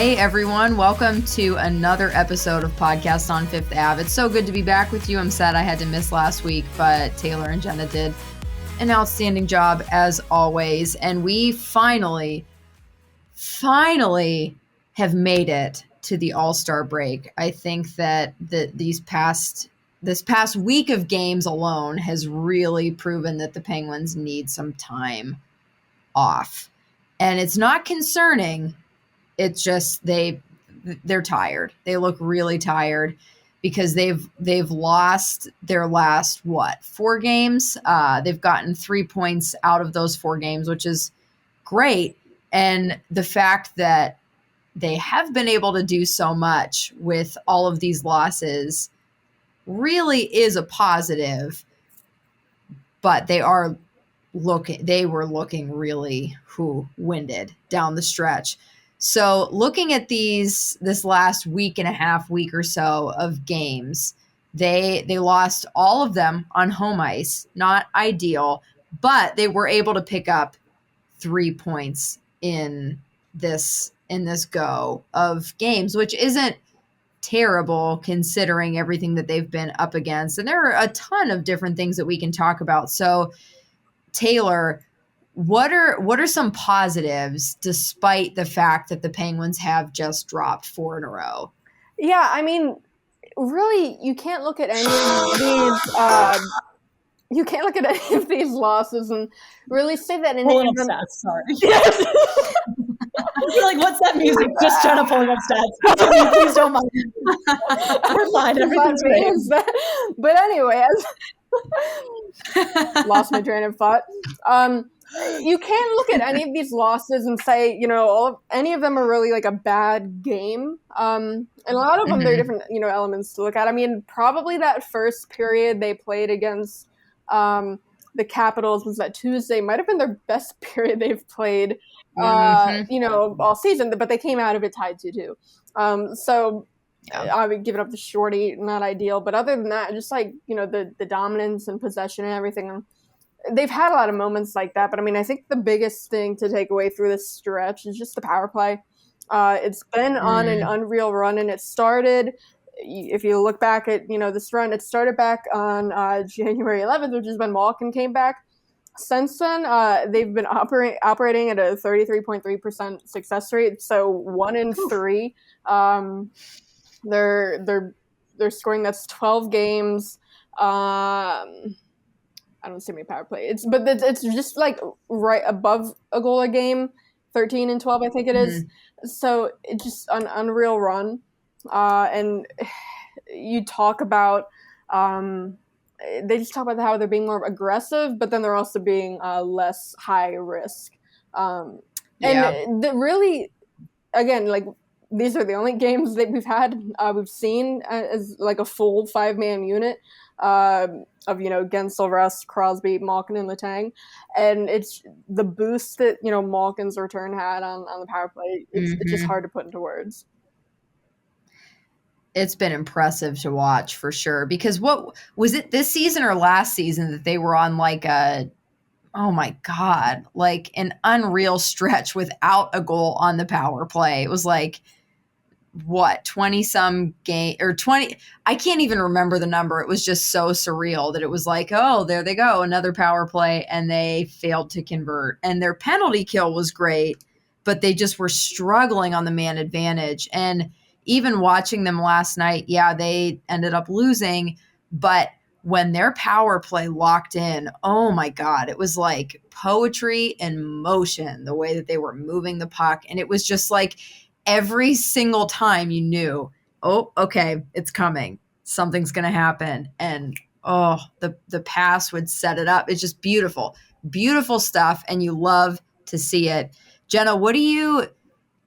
Hey everyone, welcome to another episode of Podcast on Fifth Ave. It's so good to be back with you. I'm sad I had to miss last week, but Taylor and Jenna did an outstanding job as always. And we finally have made it to the All-Star break. I think that this past week of games alone has really proven that the Penguins need some time off. And it's not concerning. It's just they're tired. They look really tired because they've lost their last 4 games. They've gotten 3 points out of those 4 games, which is great. And the fact that they have been able to do so much with all of these losses really is a positive. But they were looking really winded down the stretch. So looking at this last week and a half, week or so of games, they lost all of them on home ice. Not ideal, but they were able to pick up 3 points in this go of games, which isn't terrible considering everything that they've been up against. And there are a ton of different things that we can talk about. So Taylor, what are some positives despite the fact that the Penguins have just dropped 4 in a row? Yeah, I mean, really, you can't look at any of these. You can't look at any of these losses and really say that in pulling up stats. Sorry. You're like, what's that music? Just Jenna pulling up stats. Please don't mind. We're fine. Everything's great. But anyway, lost my train of thought. You can't look at any of these losses and say, any of them are really like a bad game. And a lot of them, there are different, elements to look at. I mean, probably that first period they played against the Capitals was that Tuesday might have been their best period they've played, all season, but they came out of it tied 2-2. So I would give it up to Shorty, not ideal. But other than that, just like, the dominance and possession and everything, they've had a lot of moments like that. But I mean, I think the biggest thing to take away through this stretch is just the power play. It's been on an unreal run, and it started, if you look back at, this run, it started back on January 11th, which is when Malkin came back. Since then, they've been operating at a 33.3% success rate. So 1 in 3. They're scoring. That's 12 games. I don't see any power play. It's just like right above a goal a game, 13 and 12, I think it is. So it's just an unreal run. And you talk about, they just talk about how they're being more aggressive, but then they're also being less high risk. Really, again, like, these are the only games that we've seen as like a full 5-man unit of, Guentzel, Rust, Crosby, Malkin, and Letang. And it's the boost that, Malkin's return had on the power play. It's just hard to put into words. It's been impressive to watch for sure, because what was it this season or last season that they were on like an unreal stretch without a goal on the power play? It was like, 20 some game or 20. I can't even remember the number. It was just so surreal that it was like, oh, there they go. Another power play. And they failed to convert, and their penalty kill was great, but they just were struggling on the man advantage. And even watching them last night, they ended up losing, but when their power play locked in, oh my God, it was like poetry in motion, the way that they were moving the puck. And it was just like, every single time you knew, oh, okay, it's coming. Something's going to happen. And, the pass would set it up. It's just beautiful, beautiful stuff. And you love to see it. Jenna, what do you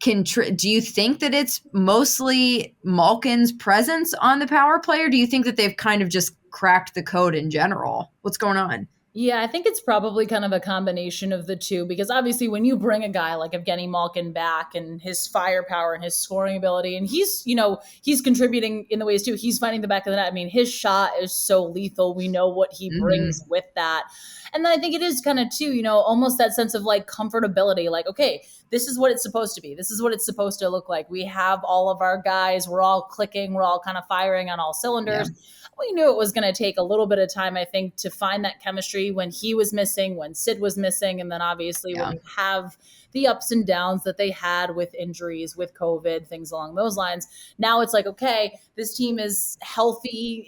think that it's mostly Malkin's presence on the power play, or do you think that they've kind of just cracked the code in general? What's going on? Yeah, I think it's probably kind of a combination of the two, because obviously when you bring a guy like Evgeny Malkin back and his firepower and his scoring ability, and he's contributing in the ways too. He's finding the back of the net. I mean, his shot is so lethal. We know what he brings with that. And then I think it is kind of too, almost that sense of like comfortability, like, okay, this is what it's supposed to be. This is what it's supposed to look like. We have all of our guys. We're all clicking. We're all kind of firing on all cylinders. Yeah. We knew it was going to take a little bit of time, I think, to find that chemistry when he was missing, when Sid was missing. And then obviously when you have the ups and downs that they had with injuries, with COVID, things along those lines. Now it's like, okay, this team is healthy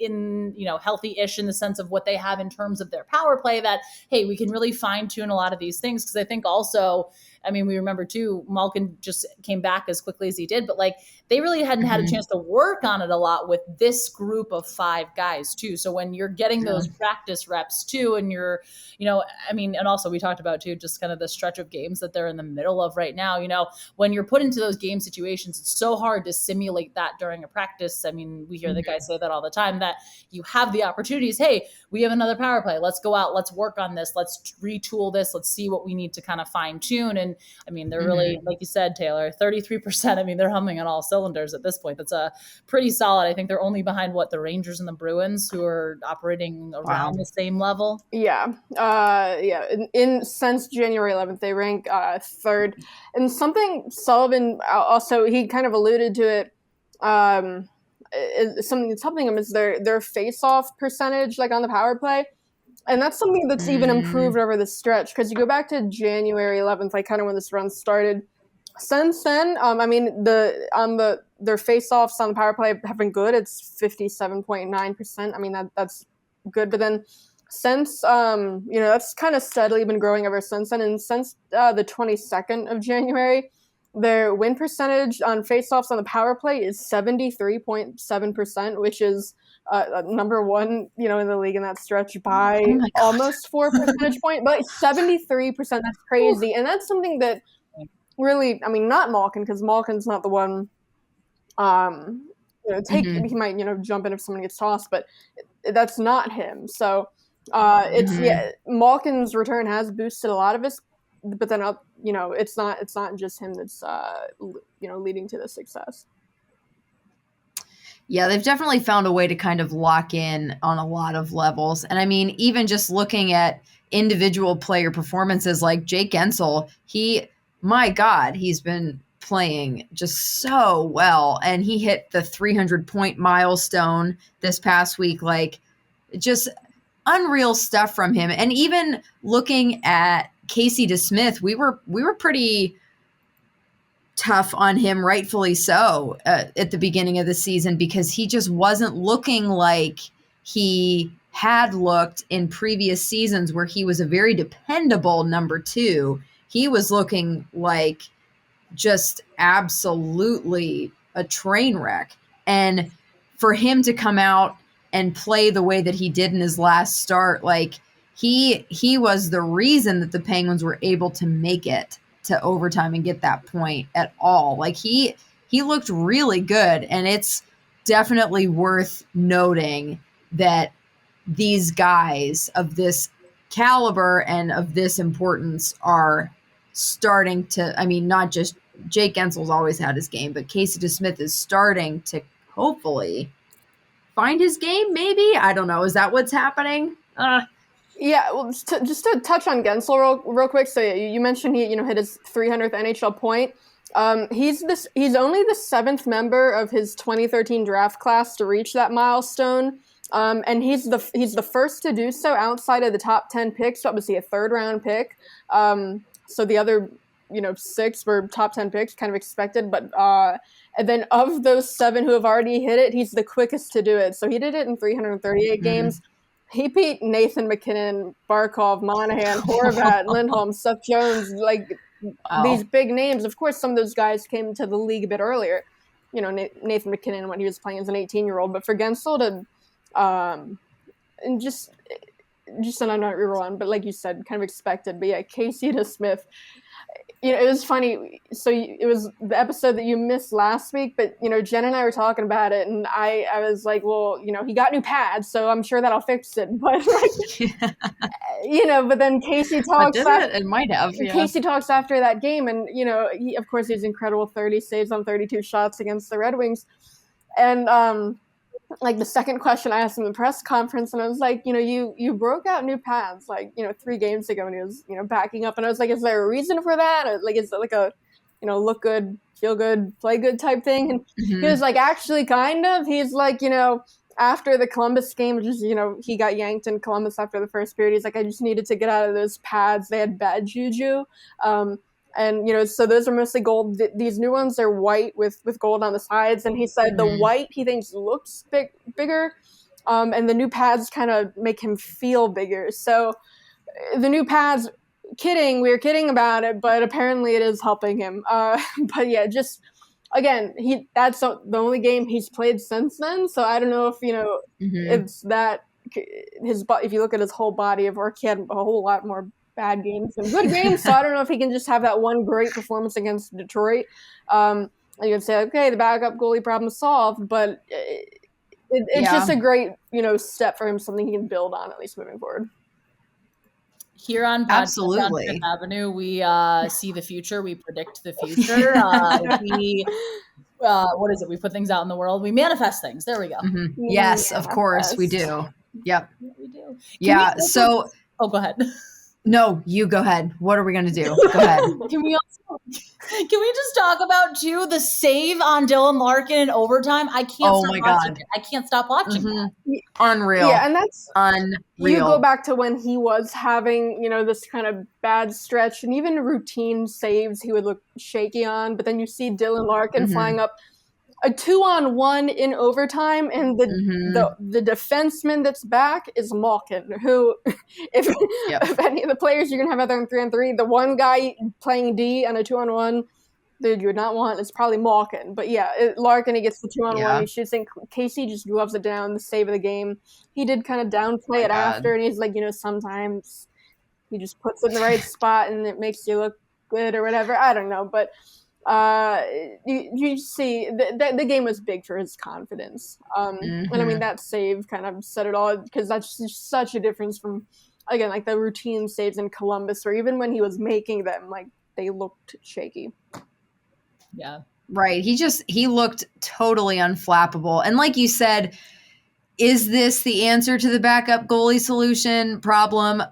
healthy-ish in the sense of what they have in terms of their power play, that, hey, we can really fine tune a lot of these things. Because I think also, I mean, we remember too, Malkin just came back as quickly as he did, but like they really hadn't had a chance to work on it a lot with this group of 5 guys too. So when you're getting those practice reps too, and you're, and also we talked about too, just kind of the stretch of games that they're in the middle of right now, when you're put into those game situations, it's so hard to simulate that during a practice. I mean, we hear the guys say that all the time, that you have the opportunities. Hey, we have another power play. Let's go out. Let's work on this. Let's retool this. Let's see what we need to kind of fine tune. And I mean, they're really, like you said, Taylor, 33%. I mean, they're humming on all cylinders at this point. That's a pretty solid. I think they're only behind the Rangers and the Bruins, who are operating around the same level. Yeah. Since January 11th, they rank 3rd. And something Sullivan also, he kind of alluded to it. Something that's helping them is their face-off percentage, like on the power play. And that's something that's even improved over the stretch, because you go back to January 11th, like kind of when this run started. Since then, their face-offs on the power play have been good. It's 57.9%. I mean, that's good. But then since, that's kind of steadily been growing ever since then. And since the 22nd of January, their win percentage on face-offs on the power play is 73.7%, which is number one, in the league in that stretch by almost 4 percentage point. But 73%, that's crazy. And that's something that really, I mean, not Malkin, because Malkin's not the one, he might, jump in if someone gets tossed, but that's not him. So Malkin's return has boosted a lot of his, but then, it's not just him that's, leading to the success. Yeah, they've definitely found a way to kind of lock in on a lot of levels. And I mean, even just looking at individual player performances like Jake Guentzel, he's been playing just so well. And he hit the 300-point milestone this past week. Like, just unreal stuff from him. And even looking at Casey DeSmith, we were pretty tough on him, rightfully so, at the beginning of the season, because he just wasn't looking like he had looked in previous seasons where he was a very dependable number 2. He was looking like just absolutely a train wreck. And for him to come out and play the way that he did in his last start, like he was the reason that the Penguins were able to make it to overtime and get that point at all. Like he looked really good, and it's definitely worth noting that these guys of this caliber and of this importance are starting to, I mean, not just Jake Guentzel's always had his game, but Casey DeSmith is starting to hopefully find his game, maybe? I don't know. Is that what's happening? Yeah, well, just to touch on Guentzel real quick. So you mentioned he hit his 300th NHL point. He's only the 7th member of his 2013 draft class to reach that milestone. And he's the first to do so outside of the top 10 picks. Obviously a 3rd round pick. So the other 6 were top 10 picks, kind of expected. But and then of those 7 who have already hit it, he's the quickest to do it. So he did it in 338 games. He beat Nathan McKinnon, Barkov, Monahan, Horvat, Lindholm, Seth Jones, these big names. Of course, some of those guys came to the league a bit earlier. Nathan McKinnon when he was playing as an 18-year-old. But for Guentzel to, and just an unknown one, but like you said, kind of expected. But yeah, Casey DeSmith. It was funny. So it was the episode that you missed last week, but, Jen and I were talking about it, and I was like, well, he got new pads, so I'm sure that'll fix it. But, but then Casey talks. It might have. Yeah. Casey talks after that game, and he, of course, he's incredible. 30 saves on 32 shots against the Red Wings, and like the second question I asked him in the press conference, and I was like, you broke out new pads 3 games ago, and he was backing up, and I was like, is there a reason for that? Or, like, is it like a look good, feel good, play good type thing? And he was like, actually, kind of. He's like, after the Columbus game, just he got yanked in Columbus after the first period. He's like, I just needed to get out of those pads. They had bad juju. And, so those are mostly gold. These new ones are white with gold on the sides. And he said the white he thinks looks bigger. And the new pads kind of make him feel bigger. So the new pads, we were kidding about it, but apparently it is helping him. But yeah, just, again, that's the only game he's played since then. So I don't know if, it's that if you look at his whole body of work, he had a whole lot more bad games and good games. So I don't know if he can just have that one great performance against Detroit. You can say, okay, the backup goalie problem is solved, but it's just a great, step for him, something he can build on at least moving forward. Here on Absolutely. Fifth Avenue, we see the future. We predict the future. What is it? We put things out in the world. We manifest things. There we go. Yes, of course we do. Yep. We do. So. Oh, go ahead. No, you go ahead. What are we going to do? Go ahead. Can we just talk about, too, the save on Dylan Larkin in overtime? I can't stop watching it. I can't stop watching that. Unreal. Yeah, and that's unreal. You go back to when he was having, this kind of bad stretch, and even routine saves he would look shaky on, but then you see Dylan Larkin flying up a 2-on-1 in overtime, and the defenseman that's back is Malkin, who, if any of the players you're going to have out there in 3-on-3, the one guy playing D on a 2-on-1, dude, you would not want, it's probably Malkin. But yeah, Larkin, he gets the 2-on-1, he shoots in. Casey just gloves it down, the save of the game. He did kind of downplay it after, and he's like, sometimes he just puts it in the right spot and it makes you look good or whatever. I don't know, but you see the game was big for his confidence. And I mean, that save kind of said it all, because that's just such a difference from, again, like the routine saves in Columbus, where even when he was making them, like, they looked shaky. Yeah. Right. He looked totally unflappable. And like you said, is this the answer to the backup goalie solution problem?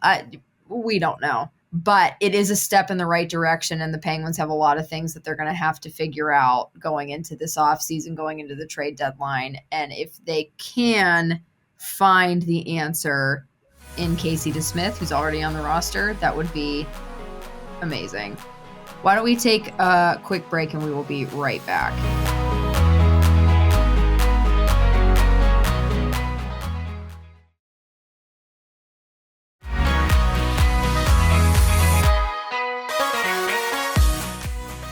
We don't know. But it is a step in the right direction, and the Penguins have a lot of things that they're going to have to figure out going into this offseason, going into the trade deadline. And if they can find the answer in Casey DeSmith, who's already on the roster, that would be amazing. Why don't we take a quick break, and we will be right back.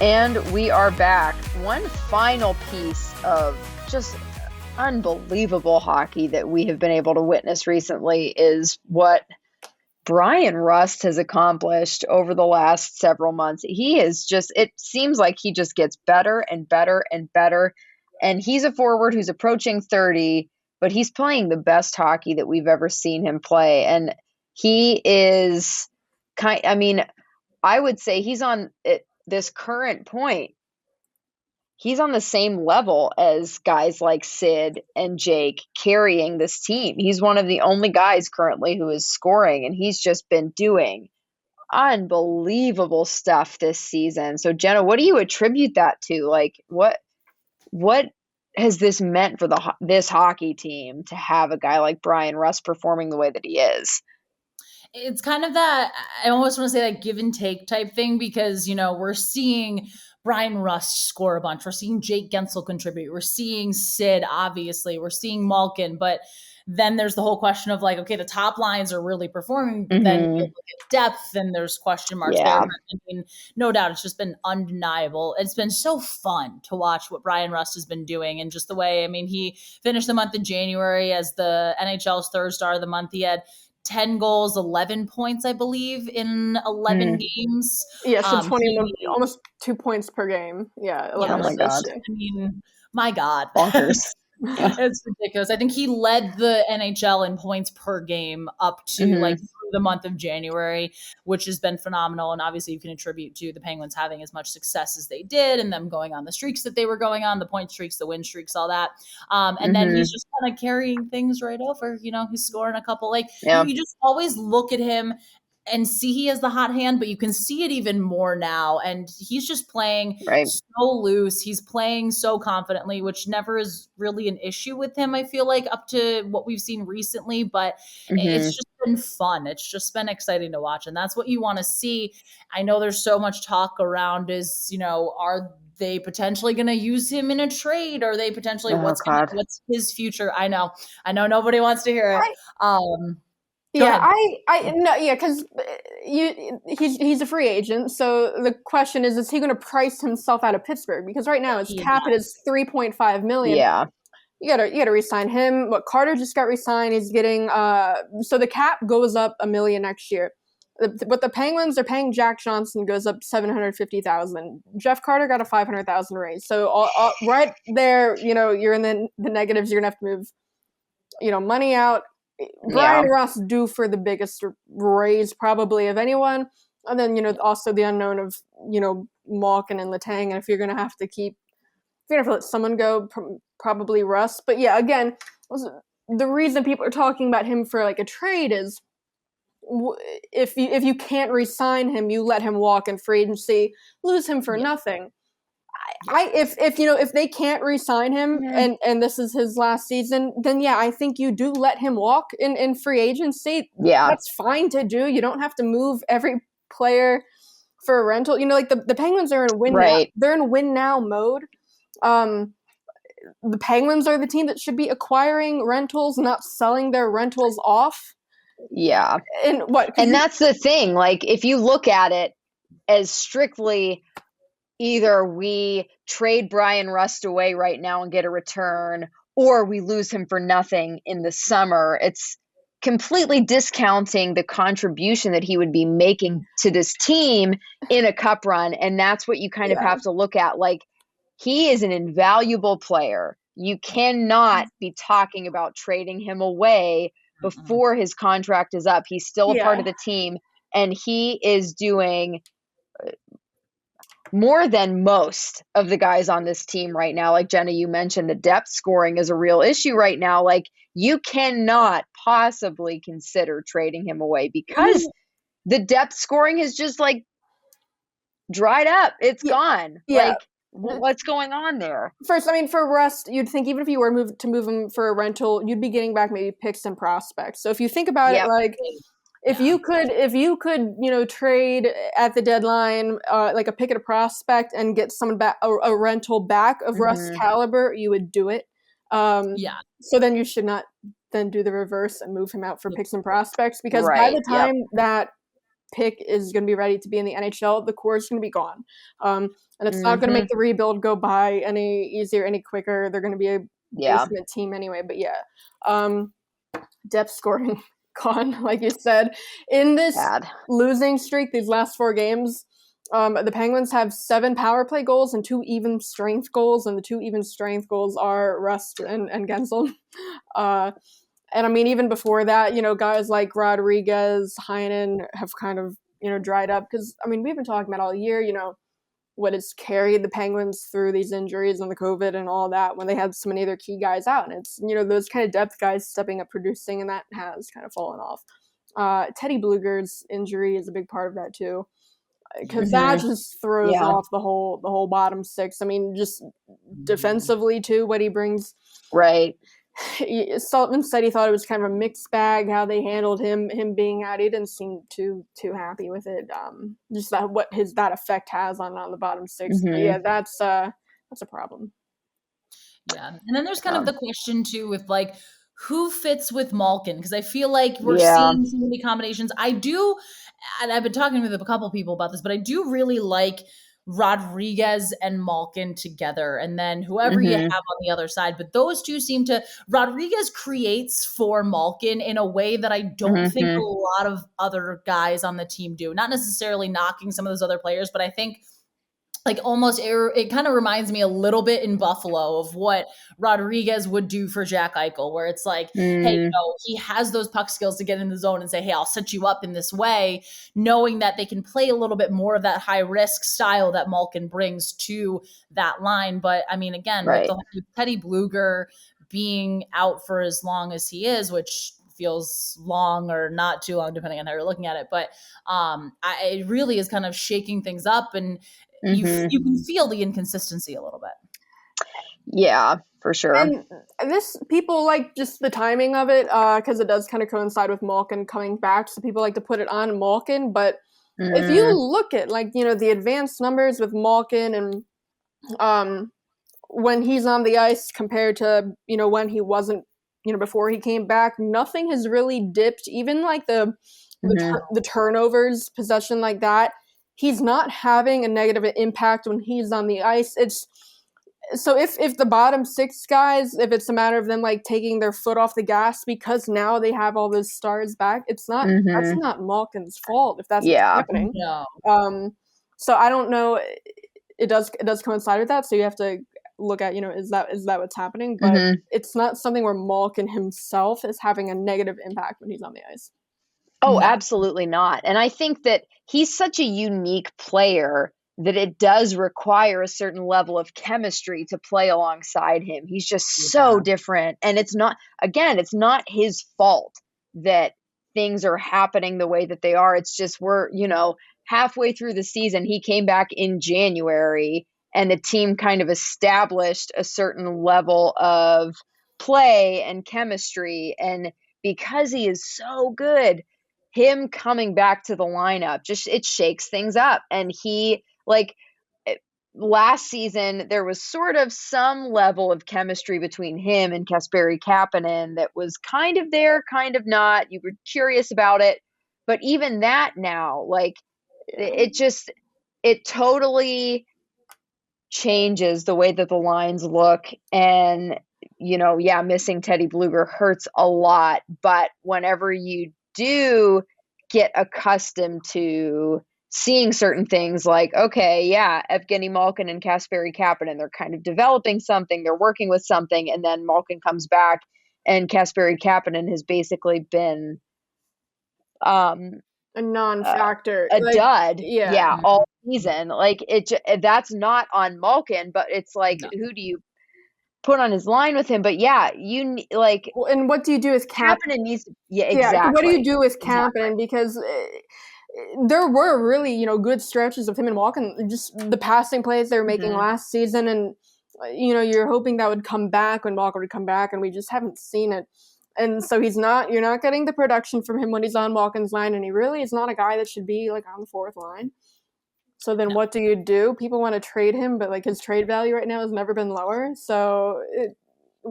And we are back. One final piece of just unbelievable hockey that we have been able to witness recently is what Bryan Rust has accomplished over the last several months. He is just, it seems like he just gets better and better and better. And he's a forward who's approaching 30, but he's playing the best hockey that we've ever seen him play. And he is I would say he's on this current point, he's on the same level as guys like Sid and Jake carrying this team. He's one of the only guys currently who is scoring, and he's just been doing unbelievable stuff this season. So Jenna, what do you attribute that to? Like, what has this meant for this hockey team to have a guy like Bryan Rust performing the way that he is? It's kind of that, I almost want to say, like, give and take type thing, because, we're seeing Bryan Rust score a bunch. We're seeing Jake Guentzel contribute. We're seeing Sid, obviously. We're seeing Malkin. But then there's the whole question of, like, okay, the top lines are really performing, but then you look at depth and there's question marks there. I mean, no doubt, it's just been undeniable. It's been so fun to watch what Bryan Rust has been doing, and just the way, I mean, he finished the month of January as the NHL's third star of the month. He had 10 goals, 11 points, I believe, in 11 games. Yeah, so 20, almost 2 points per game. Yeah, 11 my God. I mean, my God. Bonkers. It's ridiculous. I think he led the NHL in points per game up to like through the month of January, which has been phenomenal. And obviously you can attribute to the Penguins having as much success as they did and them going on the streaks that they were going on, the point streaks, the win streaks, all that. And then he's just kind of carrying things right over. You know, he's scoring a couple. Like you just always look at him and see he has the hot hand, but you can see it even more now. And he's just playing so loose. He's playing so confidently, which never is really an issue with him, I feel like, up to what we've seen recently. But it's just been fun. It's just been exciting to watch. And that's what you want to see. I know there's so much talk around is, you know, are they potentially going to use him in a trade? Or are they potentially what's his future? I know nobody wants to hear it. Because he's a free agent. So the question is he going to price himself out of Pittsburgh? Because right now his cap is $3.5 million. Yeah, you gotta re-sign him. What Carter just got re-signed. He's getting so the cap goes up $1 million next year. What the Penguins are paying Jack Johnson goes up $750,000. Jeff Carter got a $500,000 raise. So right there, you know, you're in the negatives. You're gonna have to move, you know, money out. Bryan Rust due for the biggest raise probably of anyone, and then, you know, also the unknown of, you know, Malkin and Letang, and if you're gonna have to let someone go, probably Rust. But yeah, again, the reason people are talking about him for like a trade is if you can't re-sign him, you let him walk in free agency, lose him for nothing. If they can't re-sign him and this is his last season, then I think you do let him walk in free agency. Yeah. That's fine to do. You don't have to move every player for a rental. You know, like the Penguins are in win now. They're in win now mode. The Penguins are the team that should be acquiring rentals, not selling their rentals off. Yeah. And that's the thing. Like, if you look at it as strictly either we trade Bryan Rust away right now and get a return, or we lose him for nothing in the summer, it's completely discounting the contribution that he would be making to this team in a cup run. And that's what you kind of have to look at. Like, he is an invaluable player. You cannot be talking about trading him away before his contract is up. He's still a part of the team, and he is doing more than most of the guys on this team right now. Like Jenna, you mentioned the depth scoring is a real issue right now. Like, you cannot possibly consider trading him away because the depth scoring is just like dried up. It's gone. Like, what's going on there? First, I mean, for Rust, you'd think even if you were to move him for a rental, you'd be getting back maybe picks and prospects. So if you think about it, like, if you could, you know, trade at the deadline, like a pick and a prospect and get someone back, a rental back of Rust's caliber, you would do it. So then you should not then do the reverse and move him out for picks and prospects, because by the time that pick is going to be ready to be in the NHL, the core is going to be gone. And it's not going to make the rebuild go by any easier, any quicker. They're going to be a basement team anyway. But depth scoring gone, like you said. In this losing streak, these last 4 games, the Penguins have 7 power play goals and 2 even strength goals, and the 2 even strength goals are Rust and Guentzel. And I mean, even before that, you know, guys like Rodriguez, Harner have kind of, you know, dried up, because, I mean, we've been talking about all year, you know, what has carried the Penguins through these injuries and the COVID and all that, when they had so many of their key guys out. And it's, you know, those kind of depth guys stepping up, producing, and that has kind of fallen off. Teddy Blueger's injury is a big part of that too, because that just throws off the whole bottom 6. I mean, just defensively too, what he brings. Right. Sullivan said he thought it was kind of a mixed bag how they handled him being out. He didn't seem too happy with it. Just what that effect has on the bottom 6. But yeah, that's a problem. Yeah, and then there's kind of the question too with like who fits with Malkin, because I feel like we're seeing so many combinations. I do, and I've been talking with a couple people about this, but I do really like Rodriguez and Malkin together, and then whoever you have on the other side. But those two seem to, Rodriguez creates for Malkin in a way that I don't think a lot of other guys on the team do. Not necessarily knocking some of those other players, but I think like almost it kind of reminds me a little bit in Buffalo of what Rodriguez would do for Jack Eichel, where it's like, hey, he has those puck skills to get in the zone and say, hey, I'll set you up in this way, knowing that they can play a little bit more of that high risk style that Malkin brings to that line. But I mean, again, with Teddy Bluger being out for as long as he is, which feels long or not too long, depending on how you're looking at it. But it really is kind of shaking things up, and you can feel the inconsistency a little bit. Yeah, for sure. And this, people like just the timing of it, because it does kind of coincide with Malkin coming back, so people like to put it on Malkin. But if you look at, like, the advanced numbers with Malkin and when he's on the ice compared to, when he wasn't, before he came back, nothing has really dipped. Even like the turnovers, possession like that, he's not having a negative impact when he's on the ice. It's so if the bottom six guys, if it's a matter of them like taking their foot off the gas because now they have all those stars back, it's not that's not Malkin's fault if that's what's happening. No. So I don't know. It does coincide with that. So you have to look at, is that what's happening? But it's not something where Malkin himself is having a negative impact when he's on the ice. Oh, absolutely not. And I think that he's such a unique player that it does require a certain level of chemistry to play alongside him. He's just so different. And it's not his fault that things are happening the way that they are. It's just we're, halfway through the season, he came back in January and the team kind of established a certain level of play and chemistry. And because he is so good, him coming back to the lineup, it shakes things up. And he, like, last season, there was sort of some level of chemistry between him and Kasperi Kapanen that was kind of there, kind of not. You were curious about it. But even that now, like, it totally changes the way that the lines look. And, missing Teddy Bluger hurts a lot. But whenever you do get accustomed to seeing certain things, like, okay, Evgeny Malkin and Kasperi Kapanen, they're kind of developing something, they're working with something, and then Malkin comes back and Kasperi Kapanen has basically been a non-factor, a dud all season. Like, that's not on Malkin, but it's like, who do you put on his line with him? But you like, and what do you do with Kapanen needs exactly. What do you do with Kapanen? Because there were really, good stretches of him and Malkin, just the passing plays they were making last season, and you're hoping that would come back when Malkin would come back, and we just haven't seen it. And so you're not getting the production from him when he's on Malkin's line, and he really is not a guy that should be like on the fourth line. So then what do you do? People want to trade him, but like his trade value right now has never been lower. So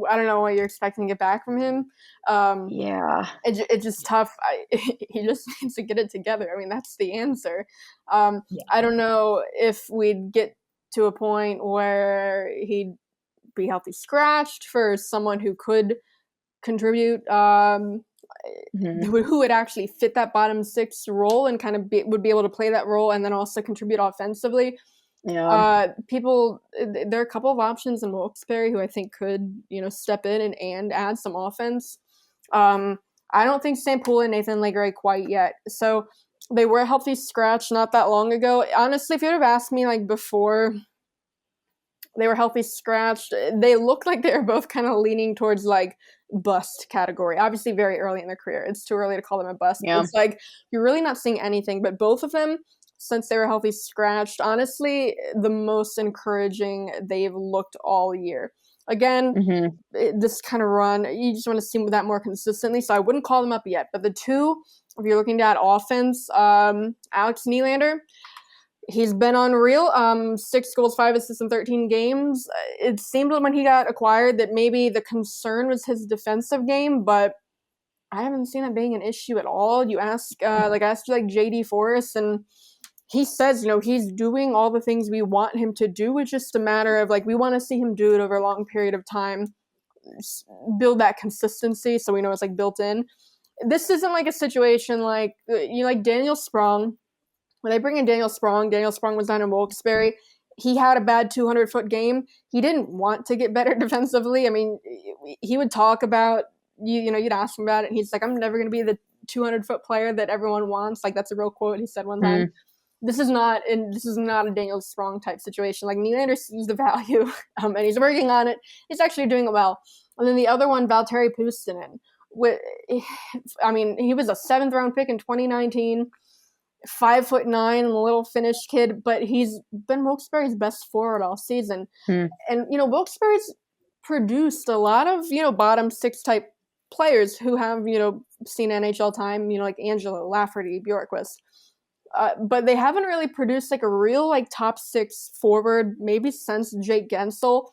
I don't know what you're expecting to get back from him. It's just tough. He just needs to get it together. I mean, that's the answer. I don't know if we'd get to a point where he'd be healthy scratched for someone who could contribute, who would actually fit that bottom six role and kind of would be able to play that role and then also contribute offensively. There are a couple of options in Wilkes-Barre who I think could, step in and add some offense. I don't think St. Paul and Nathan Legray quite yet. So they were a healthy scratch not that long ago. Honestly, if you would have asked me like before they were healthy scratched, they looked like they were both kind of leaning towards like bust category. Obviously very early in their career. It's too early to call them a bust. Yeah. It's like you're really not seeing anything, but both of them, since they were healthy scratched, honestly, the most encouraging they've looked all year. Again, this kind of run, you just want to see that more consistently. So I wouldn't call them up yet. But the two, if you're looking at offense, Alex Nylander, he's been unreal. 6 goals, 5 assists in 13 games. It seemed when he got acquired that maybe the concern was his defensive game, but I haven't seen that being an issue at all. You ask, JD Forrest, and he says, he's doing all the things we want him to do. It's just a matter of we want to see him do it over a long period of time, build that consistency so we know it's built in. This isn't like a situation like Daniel Sprong. When they bring in Daniel Sprong was down in Wilkes-Barre. he had a bad 200-foot game. He didn't want to get better defensively. I mean, he would talk about, you'd ask him about it, and he's like, I'm never going to be the 200-foot player that everyone wants. Like, that's a real quote he said one time. This is not a Daniel Sprong type situation. Like, Nylander sees the value, and he's working on it. He's actually doing it well. And then the other one, Valtteri Puustinen. I mean, he was a 7th-round pick in 2019, 5'9", a little Finnish kid, but he's been Wilkes-Barre's best forward all season. And, Wilkes-Barre's produced a lot of, bottom 6 type players who have, seen NHL time, like Angelo, Lafferty, Bjorkquist. But they haven't really produced like a real like top 6 forward, maybe since Jake Guentzel.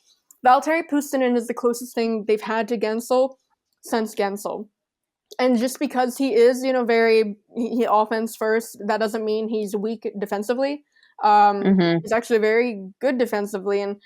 Valtteri Puustinen is the closest thing they've had to Guentzel since Guentzel. And just because he is, he offense first, that doesn't mean he's weak defensively. He's actually very good defensively. And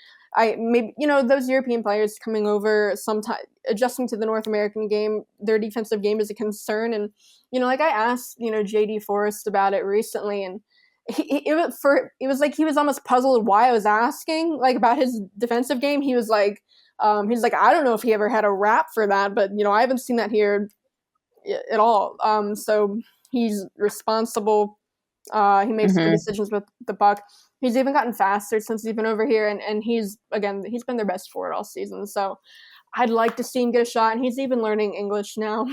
those European players coming over, sometimes adjusting to the North American game, their defensive game is a concern. And, like I asked, JD Forrest about it recently, and it was like he was almost puzzled why I was asking, like, about his defensive game. He was like, I don't know if he ever had a rap for that, but, I haven't seen that here at all. So he's responsible. He makes good decisions with the puck. He's even gotten faster since he's been over here, and he's been their best forward all season. So I'd like to see him get a shot, and he's even learning English now.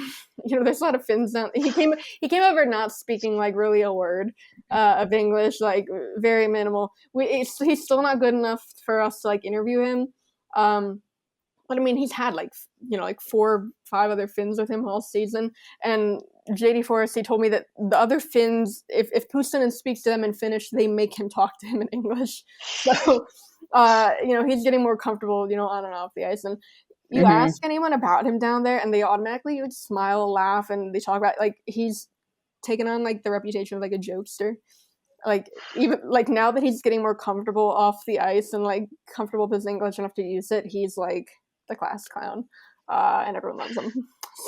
There's a lot of Finns now. He came over not speaking like really a word of English, like very minimal. He's still not good enough for us to like interview him. But I mean, he's had like 4 or 5 other Finns with him all season. And JD Forrest, he told me that the other Finns, if Puustinen speaks to them in Finnish, they make him talk to him in English. So, he's getting more comfortable, on and off the ice. And you ask anyone about him down there, and they automatically would smile, laugh, and they talk about, like, he's taken on, like, the reputation of, like, a jokester. Like, even, like, now that he's getting more comfortable off the ice and, like, comfortable with his English enough to use it, he's, like, the class clown, and everyone loves him.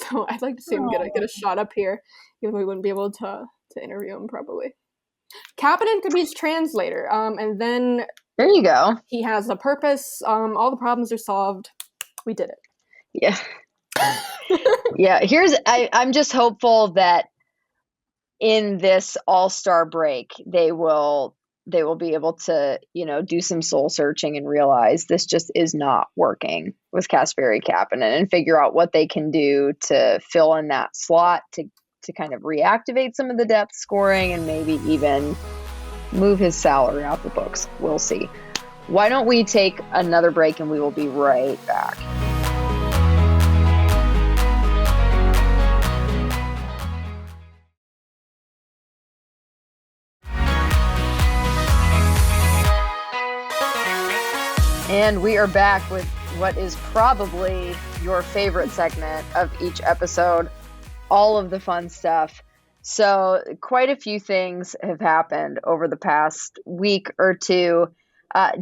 So I'd like to see him get a shot up here, even though we wouldn't be able to interview him probably. Kapanen could be his translator, and then there you go. He has a purpose. All the problems are solved. We did it. Yeah. Yeah. I'm just hopeful that in this All-Star break, they will be able to, do some soul searching and realize this just is not working with Kasperi Kapanen, and figure out what they can do to fill in that slot to kind of reactivate some of the depth scoring, and maybe even move his salary off the books. We'll see. Why don't we take another break, and we will be right back. And we are back with what is probably your favorite segment of each episode, all of the fun stuff. So quite a few things have happened over the past week or two.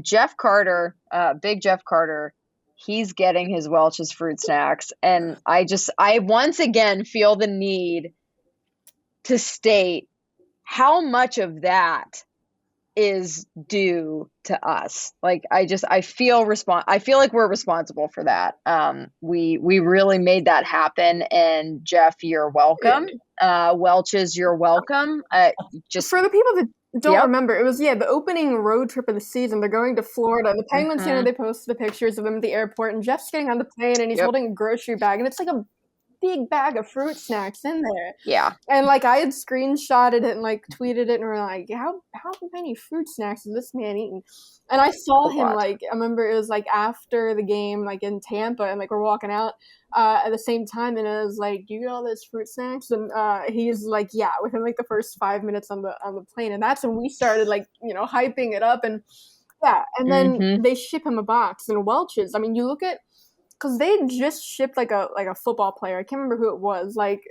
Jeff Carter, big Jeff Carter, he's getting his Welch's fruit snacks. And I once again feel the need to state how much of that is due to us. Like, I feel like we're responsible for that. We really made that happen, and Jeff, you're welcome. Welch's, you're welcome. Just for the people that don't remember, it was the opening road trip of the season. They're going to Florida. The Penguins, they posted the pictures of him at the airport, and Jeff's getting on the plane, and he's holding a grocery bag, and it's like a big bag of fruit snacks in there. Yeah. And like I had screenshotted it and like tweeted it, and we're like, how many fruit snacks is this man eating? And I saw him, like, I remember it was like after the game, like in Tampa, and like we're walking out at the same time, and I was like, you get all those fruit snacks? And he's like, yeah, within like the first 5 minutes on the plane. And that's when we started like, hyping it up, and and then they ship him a box. And Welch's, I mean, you look at, because they just shipped like a football player. I can't remember who it was. Like,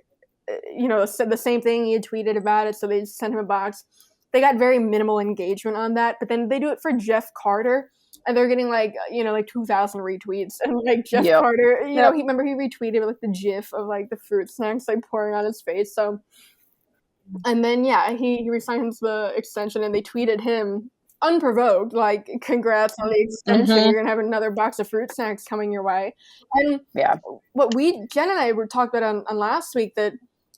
said the same thing. He had tweeted about it, so they sent him a box. They got very minimal engagement on that, but then they do it for Jeff Carter, and they're getting like 2,000 retweets. And like Jeff Carter, he retweeted with like the GIF of like the fruit snacks like pouring on his face. So, and then he resigns the extension, and they tweeted him unprovoked, like, congrats on the extension. Mhm. You're going to have another box of fruit snacks coming your way. And Yeah. what Jen and I were talking about on last week, that,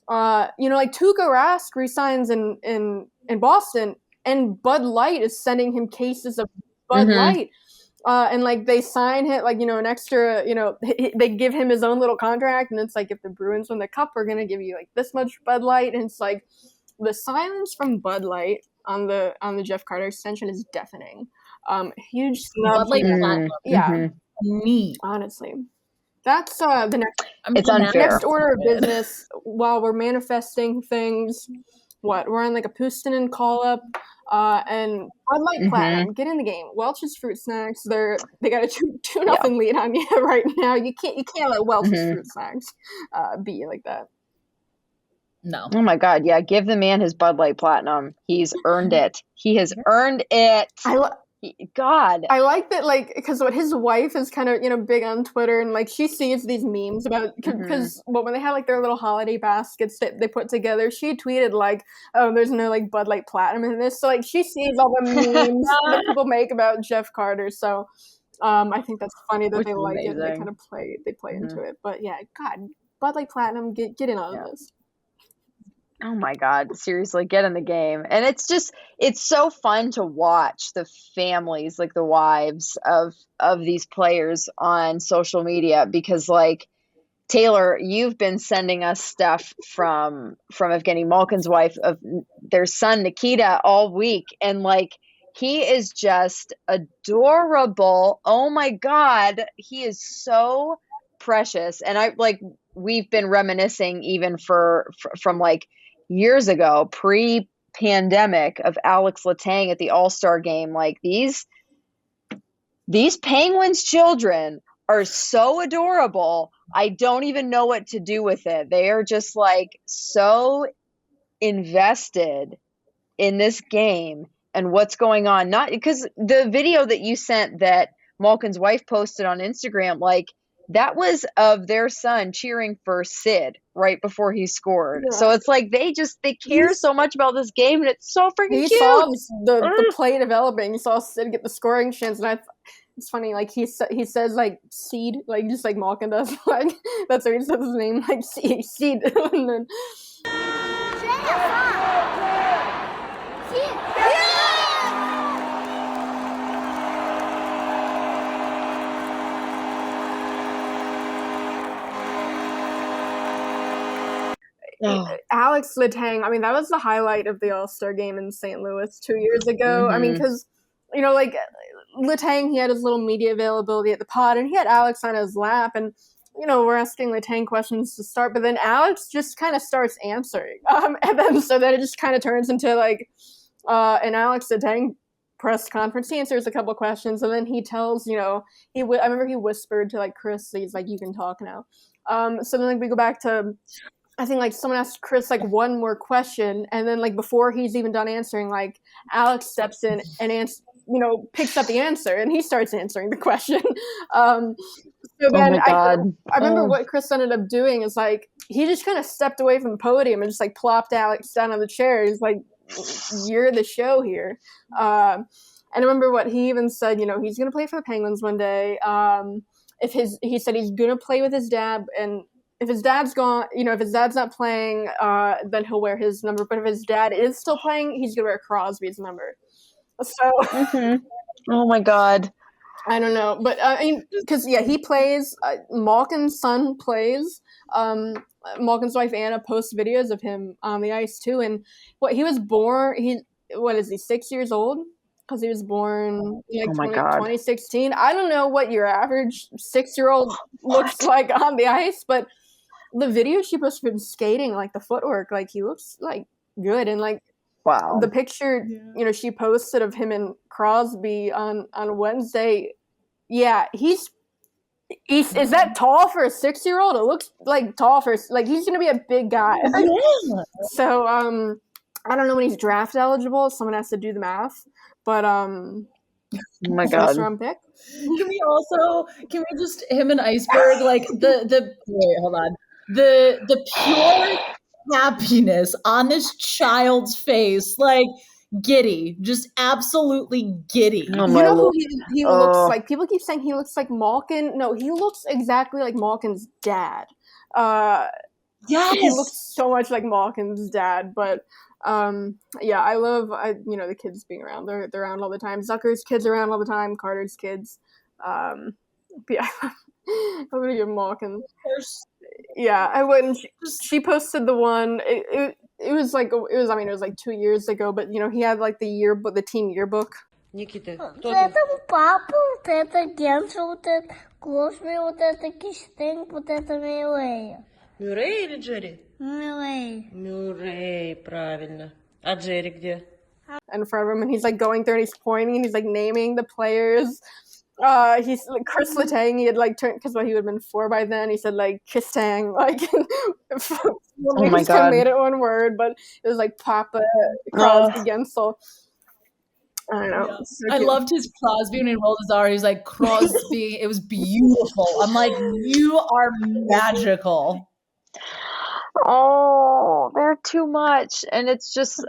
like, Tuukka Rask resigns in Boston, and Bud Light is sending him cases of Bud Mhm. Light. And like they sign him, like, an extra, they give him his own little contract, and it's like, if the Bruins win the cup, we're going to give you like this much Bud Light. And it's like, the silence from Bud Light on the Jeff Carter extension is deafening. Huge snub. Bud Light Platinum. Yeah. Neat. Honestly. That's the next. It's unfair. Next order of business, while we're manifesting things. We're on like a Puustinen call-up, and Bud Light Platinum, get in the game. Welch's Fruit Snacks, they got a 2-0 lead on you right now. You can't let Welch's Fruit Snacks beat you like that. No. Oh my God, yeah, give the man his Bud Light Platinum. He's earned it. He has earned it. God. I like that, like, because what his wife is kind of, big on Twitter, and like she sees these memes about, because when they had like their little holiday baskets that they put together, she tweeted like, oh, there's no like Bud Light Platinum in this. So like she sees all the memes that people make about Jeff Carter. So I think that's funny that they like it. They kind of play into it. But yeah, God, Bud Light Platinum, get in on this. Oh my God, seriously, get in the game. And it's so fun to watch the families, like the wives of these players on social media, because like, Taylor, you've been sending us stuff from Evgeny Malkin's wife, of their son Nikita, all week, and like, he is just adorable. Oh my God, he is so precious. And we've been reminiscing even from like years ago, pre-pandemic, of Alex Letang at the All-Star game. Like, these Penguins children are so adorable. I don't even know what to do with it. They are just like so invested in this game and what's going on. Not because the video that you sent that Malkin's wife posted on Instagram, like, that was of their son cheering for Sid right before he scored. Yeah. So it's like they care so much about this game, and it's so freaking cute. He saw the play developing. He saw Sid get the scoring chance, and it's funny. Like he says like seed, like just like Malkin does. Like that's what he says his name, like seed. And then, Alex Letang, I mean, that was the highlight of the All-Star game in St. Louis 2 years ago. I mean, because, like, Letang, he had his little media availability at the pod, and he had Alex on his lap, and, we're asking Letang questions to start, but then Alex just kind of starts answering. And then so then it just kind of turns into, like, an Alex Letang press conference. He answers a couple questions, and then he tells, I remember he whispered to, like, Chris, he's like, you can talk now. So then, like, we go back to, I think, like, someone asked Chris, like, one more question, and then, like, before he's even done answering, like, Alex steps in and picks up the answer, and he starts answering the question. So then I remember what Chris ended up doing is, like, he just kind of stepped away from the podium and just, like, plopped Alex down on the chair. He's like, you're the show here. And I remember what he even said, he's going to play for the Penguins one day. He said he's going to play with his dad, and if his dad's gone, if his dad's not playing, then he'll wear his number. But if his dad is still playing, he's going to wear Crosby's number. So, Oh my God. I don't know. But, because, he plays. Malkin's son plays. Malkin's wife, Anna, posts videos of him on the ice, too. And he was born, 6 years old? Because he was born in 2016. I don't know what your average 6-year-old looks like on the ice, but the video she posted of him skating, like the footwork, like he looks like good. And like, wow, the picture, she posted of him and Crosby on Wednesday. Yeah, is that tall for a 6-year-old? It looks like tall for, like, he's going to be a big guy. So, I don't know when he's draft eligible. Someone has to do the math. But oh my God, first round pick. Can we just him and Iceberg, like the wait, hold on. The pure happiness on this child's face, like, giddy, just absolutely giddy. Oh, You my know who Lord. he looks like? People keep saying he looks like Malkin. No, he looks exactly like Malkin's dad. Yes. He looks so much like Malkin's dad, but yeah, I love the kids being around. They're around all the time. Zucker's kids are around all the time. Carter's kids. But yeah, I'm gonna give Malkin. Yeah, I wouldn't. She posted the one. It was like 2 years ago, but he had like the yearbook, the team yearbook. Nikita, Вот это папа, вот это Guentzel, вот это Косми, вот это Кистинг, вот это Милей. Мюррей или Джерри? Милей. Мюррей, правильно. А Джерри где? In front of him, and he's like going through and he's pointing and he's like naming the players. He's like Chris Letang. He had like turned because he would have been 4 by then. He said like Kistang, like Oh my he God. made it one word, but it was like Papa Crosby Guentzel. I don't know. Yeah. So I cute. loved his Crosby when he rolled his R. He was like Crosby. It was beautiful. I'm like, you are magical. Oh, they're too much. And it's just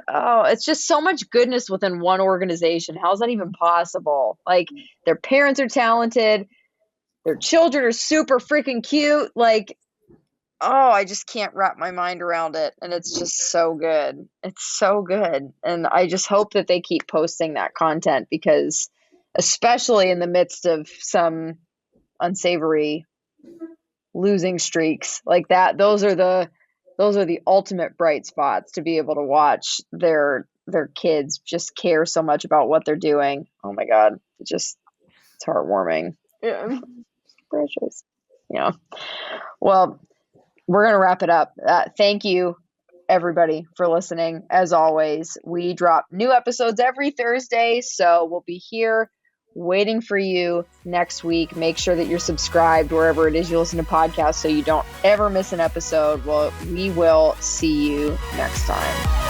so much goodness within one organization. How's that even possible? Like, their parents are talented. Their children are super freaking cute. Like, I just can't wrap my mind around it. And it's just so good. It's so good. And I just hope that they keep posting that content because especially in the midst of some unsavory losing streaks like that, those are the ultimate bright spots to be able to watch their kids just care so much about what they're doing. Oh my God. It's heartwarming. Yeah. Precious. Yeah. Well, we're going to wrap it up. Thank you everybody for listening. As always, we drop new episodes every Thursday. So we'll be here waiting for you next week. Make sure that you're subscribed wherever it is you listen to podcasts so you don't ever miss an episode. Well, we will see you next time.